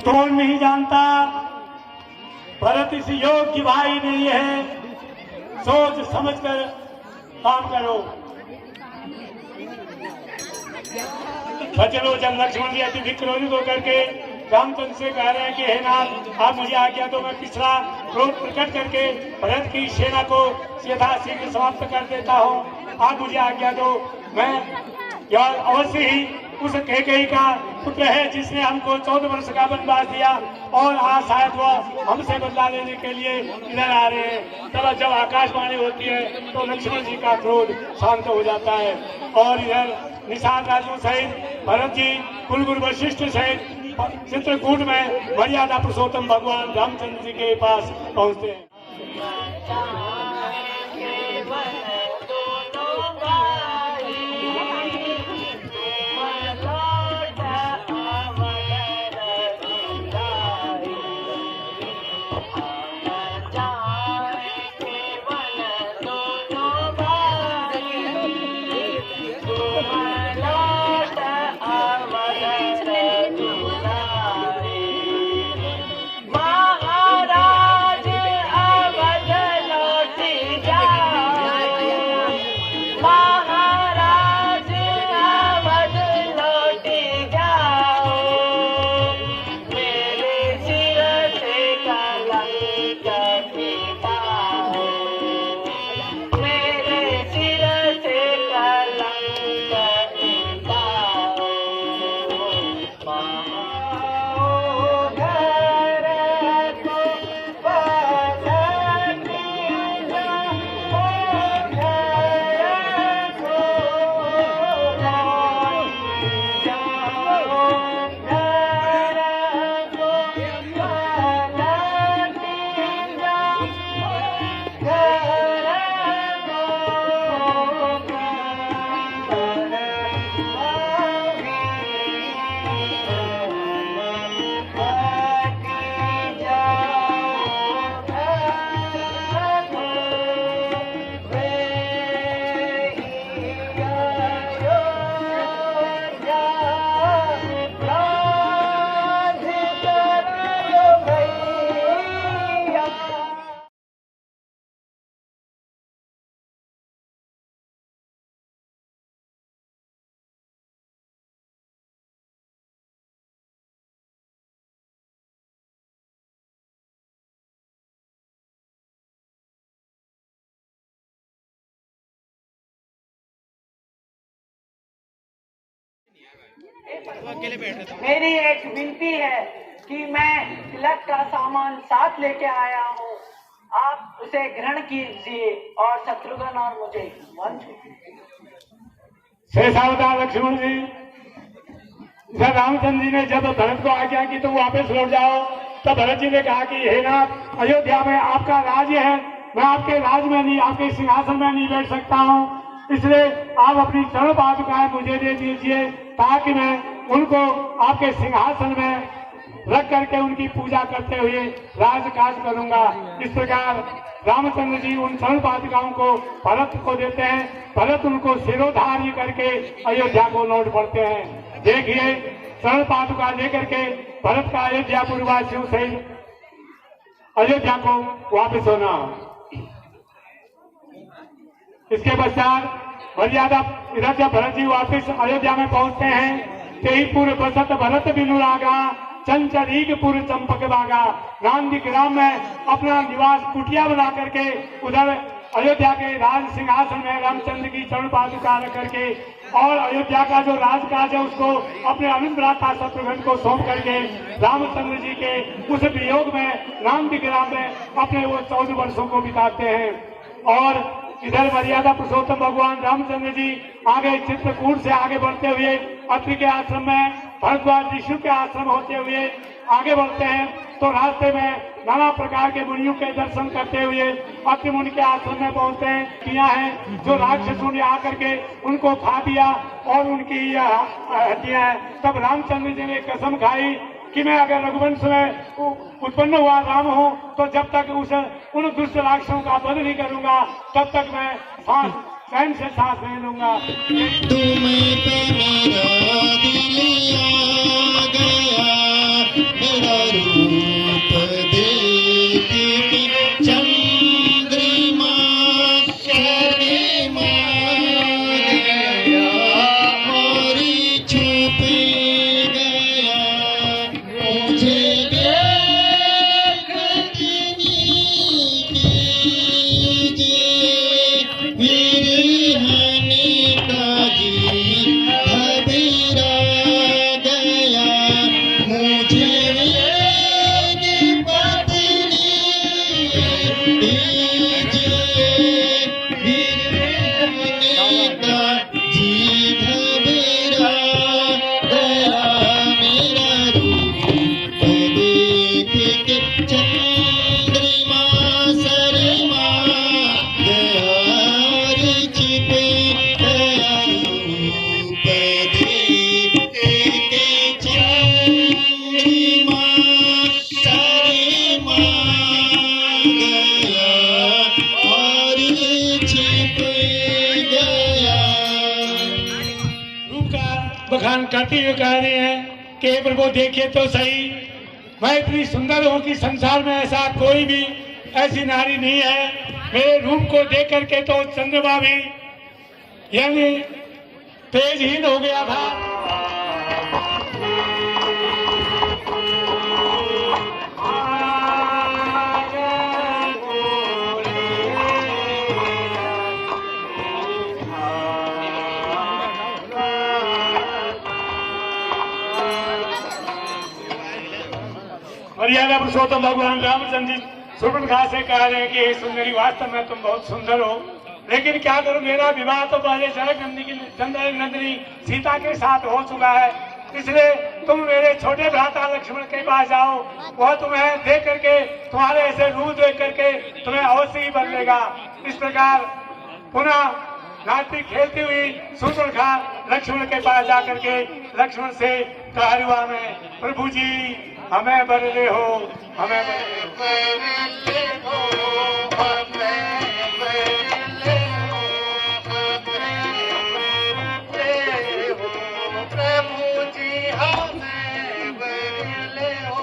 तोड़ नहीं जानता। भरत इस योग्य भाई नहीं है, सोच समझकर काम करो। बचनो जब लक्ष्मण जी अति विक्रोधित होकर के रामचंद्र से कह रहे हैं कि हे नाथ, आप मुझे आज्ञा दो, मैं पिछला क्रोध प्रकट करके भरत की सेना को यथाशीघ्र समाप्त कर देता हूँ। आप मुझे आज्ञा दो, मैं अवश्य ही उस कैकेयी का पुत्र है जिसने हमको 14 वर्ष का वनवास दिया और आज शायद वह हमसे बदला लेने के लिए इधर आ रहे हैं। तब जब आकाशवाणी होती है तो लक्ष्मण जी का क्रोध शांत हो जाता है और इधर निषाद राजू सहित भरत जी, कुलगुरु वशिष्ठ सहित चित्रकूट में मर्यादा पुरुषोत्तम भगवान रामचंद्र जी के पास पहुंचते हैं। मेरी एक विनती है कि मैं तिलक का सामान साथ लेके आया हूँ, आप उसे ग्रहण कीजिए और शत्रुघ्न और मुझे शेषावतार लक्ष्मण जी, रामचंद्र जी ने जब भरत को आज्ञा की तो वापस लौट जाओ, तब भरत जी ने कहा कि हे नाथ, अयोध्या में आपका राज्य है, मैं आपके राज में नहीं, आपके सिंहासन में नहीं बैठ सकता हूँ, इसलिए आप अपनी चरण पादुकाएं मुझे दे दीजिए ताकि मैं उनको आपके सिंहासन में रख करके उनकी पूजा करते हुए राजकाज करूंगा। इस प्रकार रामचंद्र जी उन चरण पादुकाओं को भरत को देते हैं, भरत उनको शिरोधार्य करके अयोध्या को लौट पड़ते हैं। देखिए, चरण पादुका लेकर के भरत का अयोध्या पूर्ववासियों सहित अयोध्या को वापस होना। इसके पश्चात मर्यादा इधर जब भरत जी वापिस अयोध्या में पहुंचते हैं, तेही पूर्व बसत भरत बिनु रागा, चंचरीकपुर चंपक बागा, नांदी ग्राम में अपना निवास कुटिया बना करके उधर अयोध्या के राज सिंहासन में रामचंद्र की चरण पादुका रख करके और अयोध्या का जो राजकाज है उसको अपने अनुज भ्राता शत्रुघ्न को सौंप करके रामचंद्र जी के उस वियोग में नांदी ग्राम में अपने वो 14 वर्षों को बिताते हैं। और इधर मर्यादा पुरुषोत्तम भगवान रामचंद्र जी आगे चित्रकूट से आगे बढ़ते हुए अत्रि के आश्रम में भरद्वाज ऋषि के आश्रम होते हुए आगे बढ़ते हैं तो रास्ते में नाना प्रकार के मुनियों के दर्शन करते हुए अत्रि मुनि के आश्रम में पहुंचते हैं। किया है जो राक्षसों ने आकर के उनको खा दिया और उनकी हड्डियां है। तब रामचंद्र जी ने कसम खाई कि मैं अगर रघुवंश में उत्पन्न हुआ राम हूँ तो जब तक उन दुष्ट राक्षसों का वध नहीं करूंगा तब तक मैं सांस चैन से सांस नहीं लूंगा। तुम्हें तो मेरा दिल आ गया, मेरा मुस्कुराती हुई कह रही हैं कि प्रभु देखिए तो सही, मैं इतनी सुंदर हूँ कि संसार में ऐसा कोई भी ऐसी नारी नहीं है। मेरे रूप को देख करके तो चंद्रमा भी यानी तेजहीन हो गया था। मर्यादा पुरुषोत्तम भगवान रामचंद्र जी शूर्पणखा से कह रहे हैं कि हे सुंदरी, वास्तव में तुम बहुत सुंदर हो, लेकिन क्या करूं, मेरा विवाह तो पहले नंदिनी सीता के साथ हो चुका है, इसलिए तुम मेरे छोटे भ्राता लक्ष्मण के पास जाओ, वह तुम्हें देख करके, तुम्हारे ऐसे रूप देख करके तुम्हें अवश्य ही बदलेगा। इस प्रकार पुनः नाचती खेलती हुई शूर्पणखा लक्ष्मण के पास जाकर के लक्ष्मण से कहा हुआ में, प्रभु जी हमें बदले हो, हमें बदले हो, प्रभु जी हमें बदले हो,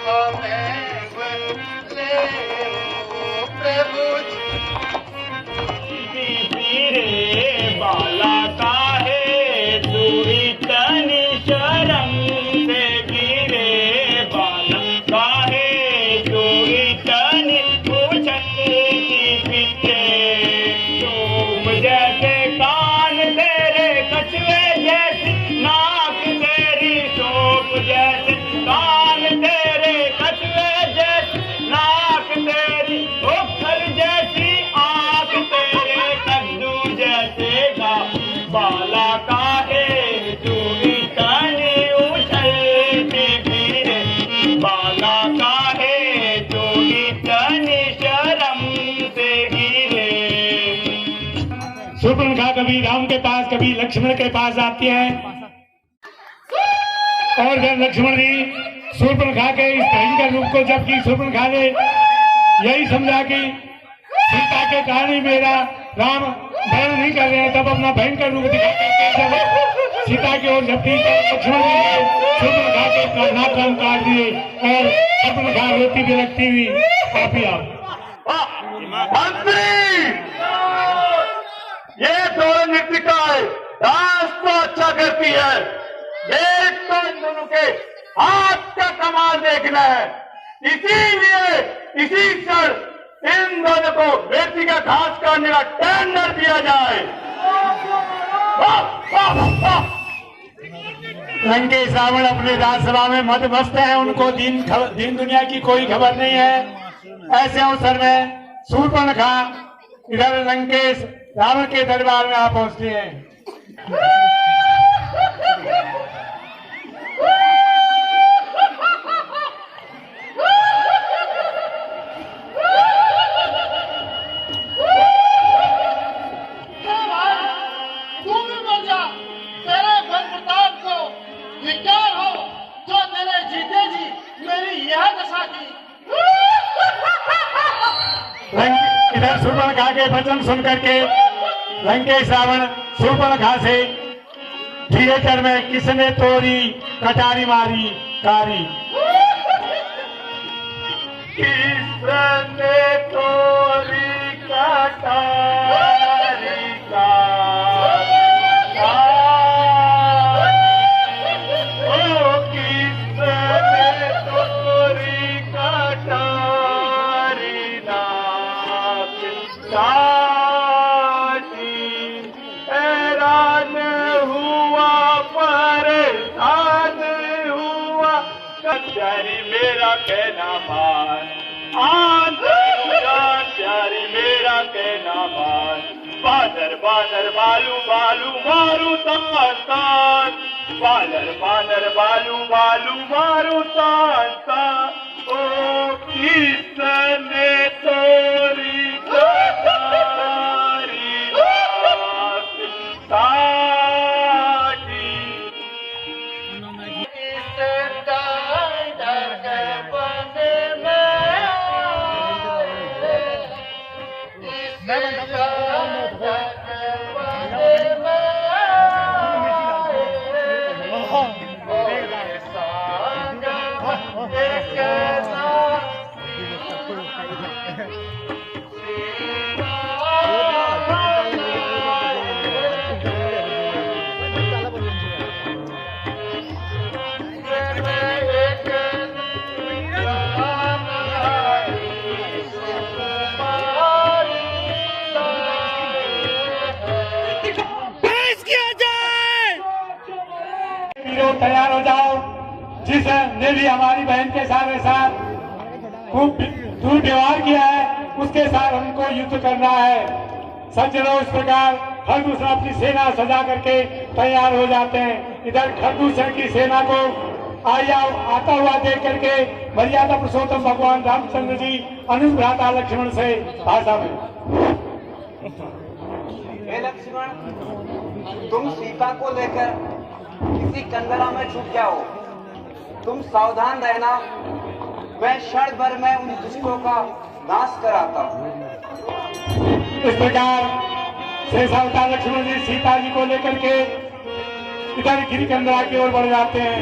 हमें बदले हो प्रभु जी। रे बाला का है तू इतनी शर्म से गिरे, बाला का है तू इतनी पूछती पीछे, तुम जैसे कान तेरे कछुए जैसी, नाक तेरी शोक जैसे, कान तेरे कछुए जैसी, नाक तेरी ओखर जैसी, आंख तेरे कद्दू जैसे गा, बाला का है तू इतनी उछलती फिरे, बाला का है तू इतनी शर्म से गिरे। शूर्पणखा कभी राम के पास कभी लक्ष्मण के पास आती है और जब लक्ष्मण जी शूर्पणखा के इस भयंकर रूप को, जबकि शूर्पणखा ने यही समझा कि सीता के कारण ही मेरा राम वर्ण नहीं कर रहे हैं, तब अपना भयंकर रूप दिखा करके जब सीता की ओर झपटी तो लक्ष्मण जी ने शूर्पणखा के नाक कान काट दिए और शूर्पणखा रोती भी लगती हुई काफी आप ये दोनों नृत्यकाएं डांस तो अच्छा करती है, एक तो इन दोनों के हाथ का कमाल देखना है, इसीलिए इसी क्षण इन दोनों को बेटी का घास काटने का टेंडर दिया जाए। लंकेश रावण अपने राजसभा में मदमस्त है, उनको दीन दुनिया की कोई खबर नहीं है। ऐसे अवसर में शूर्पणखा इधर लंकेश रावण के दरबार में आ पहुंचती है। इधर शूर्पणखा के वचन सुन करके लंकेश रावण शूर्पणखा से थिएटर में किसने तोरी कटारी मारी कारी, किसने तोरी कटारी कारी, ओ किसने तोरी कटारी नाक काटी, हैरान हुआ परेशान हुआ, कटारी मेरा कहना मान, प्यारी मेरा कहना मान, बादर बादर बालू बालू मारू तान तान, बादर बादर बालू बालू मारू तान तान, ओ किसने तोरी कटारी नाक काटी, तैयार हो जाओ। जिसने भी हमारी बहन के साथ ऐसा खूब दुर्व्यवहार किया है उसके साथ हमको युद्ध करना है। सज्जनों, इस प्रकार खरदूषण अपनी सेना सजा करके तैयार हो जाते हैं। इधर खरदूषण की सेना को आता हुआ देख करके मर्यादा पुरुषोत्तम भगवान रामचंद्र जी अनुभ्राता लक्ष्मण से भाषा में, हे लक्ष्मण, तुम सीता को लेकर किसी कंदरा में छुप जाओ। तुम सावधान रहना, मैं क्षण भर में उन दुष्टों का नाश कराता हूँ। इस प्रकार शेषावतार लक्ष्मण जी सीता जी को लेकर के इधर गिरिकंदरा की ओर बढ़ जाते हैं।